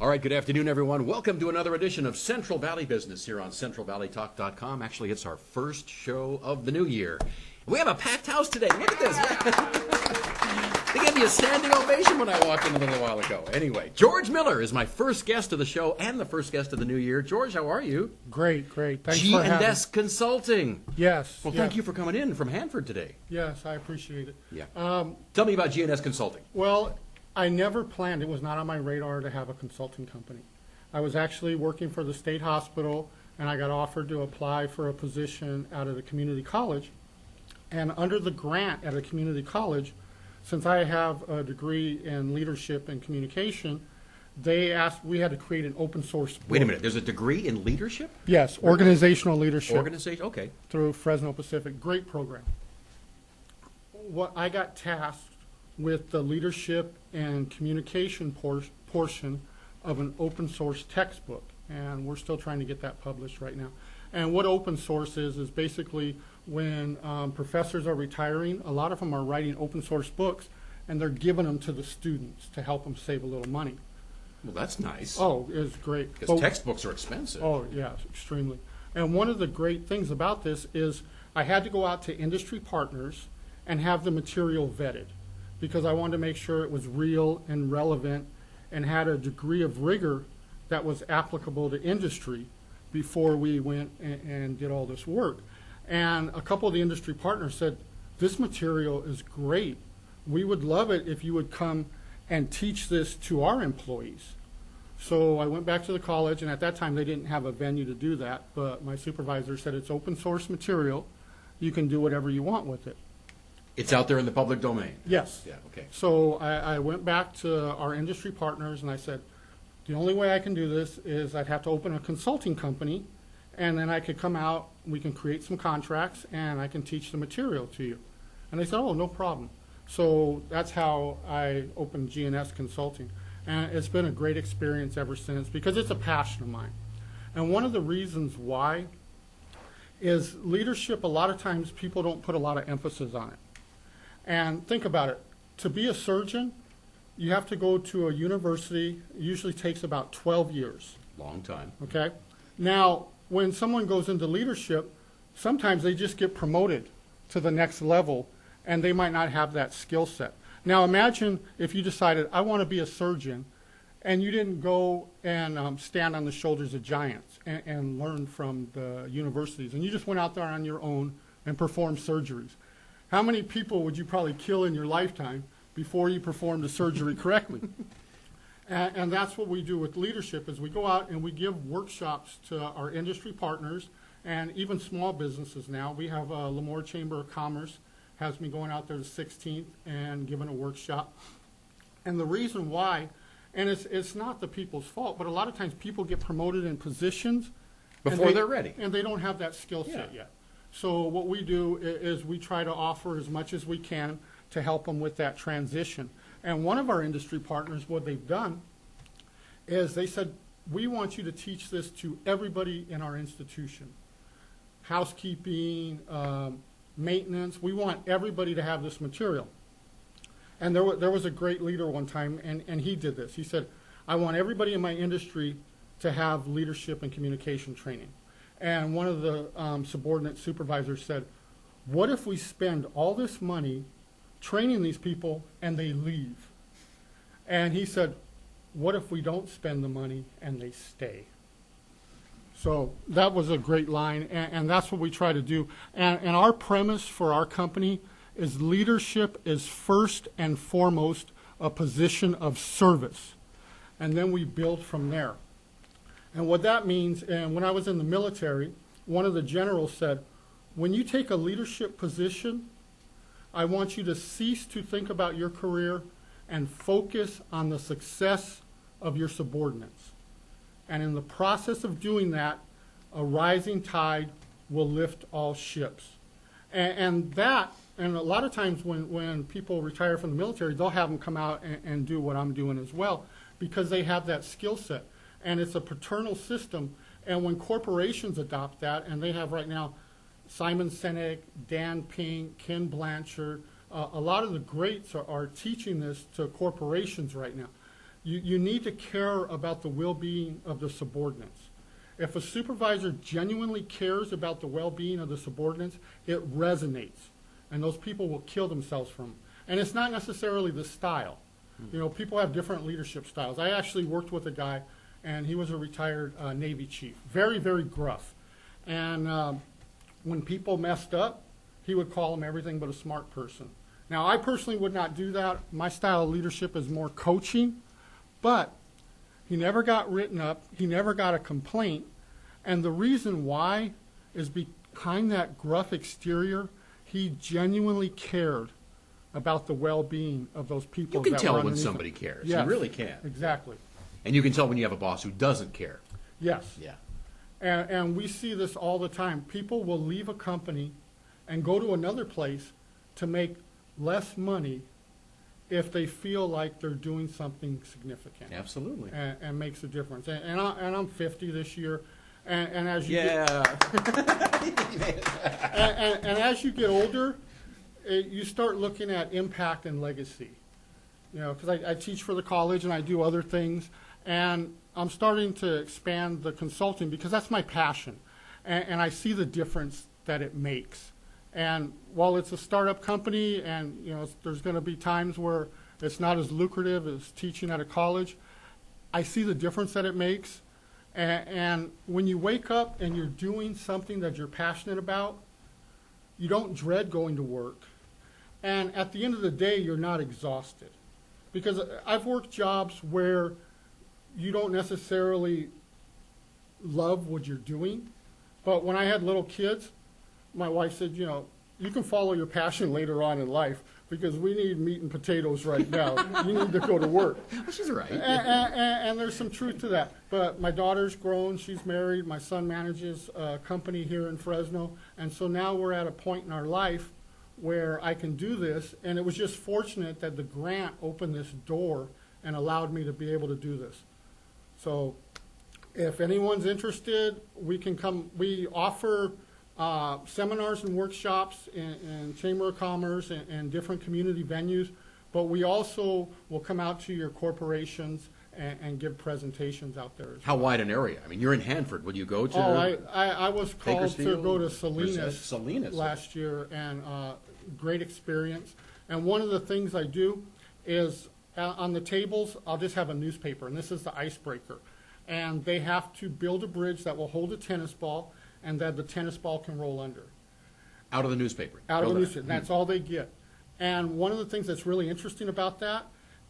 All right, good afternoon, everyone. Welcome to another edition of Central Valley Business here on CentralValleyTalk.com. Actually, it's our first show of the new year. We have a packed house today. Look at this. They gave me a standing ovation when I walked in a little while ago. Anyway, George Miller is my first guest of the show and the first guest of the new year. George, how are you? Great. Thanks for having me. G&S Consulting. Yes. Well, thank you for coming in from Hanford today. Yes, I appreciate it. Yeah. Tell me about G&S Consulting. Well, I never planned, it was not on my radar to have a consulting company. I was actually working for the state hospital, and I got offered to apply for a position out of the community college. And under the grant at a community college, since I have a degree in leadership and communication, they asked, we had to create an open source book. Wait a minute, there's a degree in leadership? Yes, organizational leadership. Organization, okay. Through Fresno Pacific, great program. What I got tasked with the leadership and communication portion of an open source textbook, and we're still trying to get that published right now. And what open source is basically when professors are retiring, a lot of them are writing open source books, and they're giving them to the students to help them save a little money. Well, that's nice. Oh, it's great. Because textbooks are expensive. Oh, yeah, extremely. And one of the great things about this is I had to go out to industry partners and have the material vetted, because I wanted to make sure it was real and relevant and had a degree of rigor that was applicable to industry before we went and did all this work. And a couple of the industry partners said, this material is great. We would love it if you would come and teach this to our employees. So I went back to the college, and at that time they didn't have a venue to do that, but my supervisor said it's open source material. You can do whatever you want with it. It's out there in the public domain? Yes. Yeah, okay. So I went back to our industry partners and I said, the only way I can do this is I'd have to open a consulting company, and then I could come out, we can create some contracts, and I can teach the material to you. And they said, oh, no problem. So that's how I opened G&S Consulting. And it's been a great experience ever since, because it's a passion of mine. And one of the reasons why is leadership, a lot of times people don't put a lot of emphasis on it. And think about it. To be a surgeon, you have to go to a university. It usually takes about 12 years. Long time. Okay? Now, when someone goes into leadership, sometimes they just get promoted to the next level, and they might not have that skill set. Now, imagine if you decided, I want to be a surgeon, and you didn't go and stand on the shoulders of giants and learn from the universities, and you just went out there on your own and performed surgeries. How many people would you probably kill in your lifetime before you performed a surgery correctly? And that's what we do with leadership, is we go out and we give workshops to our industry partners and even small businesses now. We have Lemoore Chamber of Commerce has me going out there the 16th and giving a workshop. And the reason why, and it's not the people's fault, but a lot of times people get promoted in positions Before they're ready. And they don't have that skill set yet. So what we do is we try to offer as much as we can to help them with that transition. And one of our industry partners, what they've done is they said, we want you to teach this to everybody in our institution. Housekeeping, maintenance, we want everybody to have this material. And there was a great leader one time, and he did this. He said, I want everybody in my industry to have leadership and communication training. And one of the subordinate supervisors said, what if we spend all this money training these people and they leave? And he said, what if we don't spend the money and they stay? So that was a great line, and that's what we try to do. And our premise for our company is leadership is first and foremost a position of service. And then we build from there. And what that means, and when I was in the military, one of the generals said, when you take a leadership position, I want you to cease to think about your career and focus on the success of your subordinates. And in the process of doing that, a rising tide will lift all ships. And a lot of times when people retire from the military, they'll have them come out and do what I'm doing as well, because they have that skill set. And it's a paternal system. And when corporations adopt that, and they have right now Simon Sinek, Dan Pink, Ken Blanchard, a lot of the greats are teaching this to corporations right now. You need to care about the well-being of the subordinates. If a supervisor genuinely cares about the well-being of the subordinates, it resonates, and those people will kill themselves from it. And it's not necessarily the style. You know, people have different leadership styles. I actually worked with a guy, and he was a retired Navy chief, very, very gruff. And when people messed up, he would call them everything but a smart person. Now, I personally would not do that. My style of leadership is more coaching, but he never got written up. He never got a complaint. And the reason why is behind that gruff exterior, he genuinely cared about the well-being of those people. You can that tell were when underneath somebody him. cares. Yes, You really can. Exactly. And you can tell when you have a boss who doesn't care. Yes. Yeah. And we see this all the time. People will leave a company and go to another place to make less money if they feel like they're doing something significant. Absolutely. And makes a difference. And I'm 50 this year. And as you and as you get older, you start looking at impact and legacy. You know, because I teach for the college and I do other things, and I'm starting to expand the consulting because that's my passion, and I see the difference that it makes. And while it's a startup company, and you know, there's going to be times where it's not as lucrative as teaching at a college, I see the difference that it makes. And when you wake up and you're doing something that you're passionate about, you don't dread going to work. And at the end of the day, you're not exhausted. Because I've worked jobs where you don't necessarily love what you're doing. But when I had little kids, my wife said, you know, you can follow your passion later on in life because we need meat and potatoes right now. You need to go to work. Well, she's right. And there's some truth to that. But my daughter's grown. She's married. My son manages a company here in Fresno. And so now we're at a point in our life where I can do this. And it was just fortunate that the grant opened this door and allowed me to be able to do this. So if anyone's interested, we can come. We offer seminars and workshops in Chamber of Commerce and different community venues, but we also will come out to your corporations and give presentations out there. How wide an area? I mean, you're in Hanford. Would you go to? Oh, I was called to Bakersfield? go to Salinas, Salinas last year, and great experience. And one of the things I do is on the tables, I'll just have a newspaper, and this is the icebreaker. And they have to build a bridge that will hold a tennis ball, and that the tennis ball can roll under. Out of the newspaper. Out of the newspaper. That's all they get. And one of the things that's really interesting about that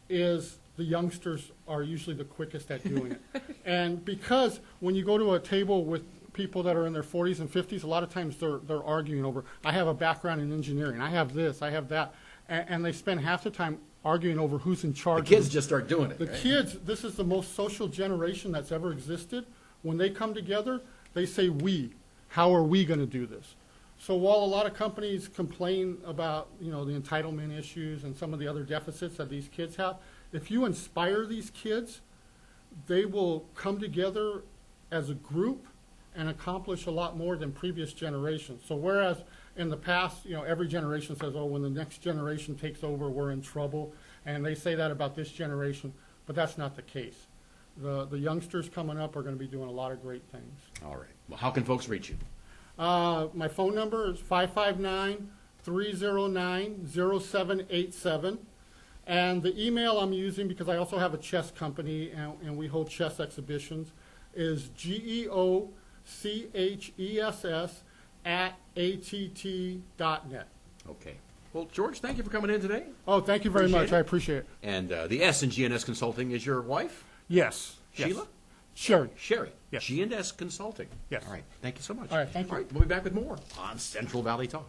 is the youngsters are usually the quickest at doing it. And because when you go to a table with people that are in their 40s and 50s, a lot of times they're arguing over, I have a background in engineering, I have this, I have that. And they spend half the time arguing over who's in charge. The kids just start doing it. The kids, this is the most social generation that's ever existed. When they come together, they say we. How are we going to do this? So while a lot of companies complain about, you know, the entitlement issues and some of the other deficits that these kids have, if you inspire these kids, they will come together as a group and accomplish a lot more than previous generations. So whereas in the past, you know, every generation says, oh, when the next generation takes over, we're in trouble. And they say that about this generation, but that's not the case. The youngsters coming up are going to be doing a lot of great things. All right. Well, how can folks reach you? My phone number is 559-309-0787. And the email I'm using, because I also have a chess company and we hold chess exhibitions, is geochess@att.net. Okay. Well, George, thank you for coming in today. Oh, thank you very Appreciate much. it. I appreciate it. And the S in G&S Consulting is your wife? Yes. Sheila? Sherry. Sherry. Yes. G&S Consulting. Yes. All right. Thank you so much. All right, thank you. All right. We'll be back with more on Central Valley Talk.